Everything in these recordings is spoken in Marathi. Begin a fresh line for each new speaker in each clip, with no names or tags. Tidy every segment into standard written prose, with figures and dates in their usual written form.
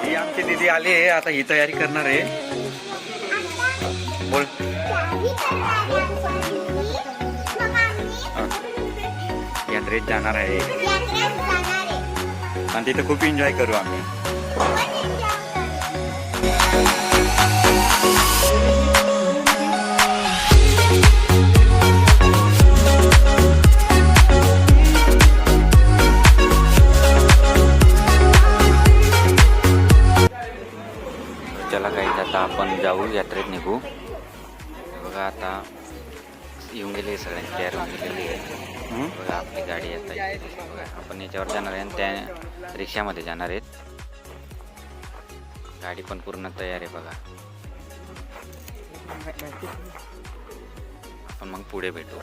ही आमची दीदी आली आहे, आता ही तयारी करणार आहे. बोल. यात्रेत जाणार आहे आणि तिथे खूप एन्जॉय करू आम्ही. चला काही आता आपण जाऊ, यात्रेत निघू. बघा आता येऊन गेले, सगळ्यांची तयार होऊन गेलेली आहे. बघा आपली गाडी आता बघा, आपण याच्यावर जाणार आहे आणि त्या रिक्षामध्ये जाणार आहेत. गाडी पण पूर्ण तयार आहे बघा. आपण मग पुढे भेटू.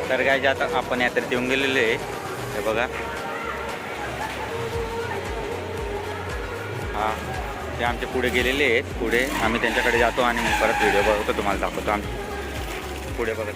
तर काय आता आपण यात्रेत येऊन गेलेले आहे. हे बघा, हा ते आमचे पुढे गेलेले आहेत. पुढे आम्ही त्यांच्याकडे जातो आणि मग परत व्हिडिओ बघतो, तुम्हाला दाखवतो. आम्ही पुढे बघतो.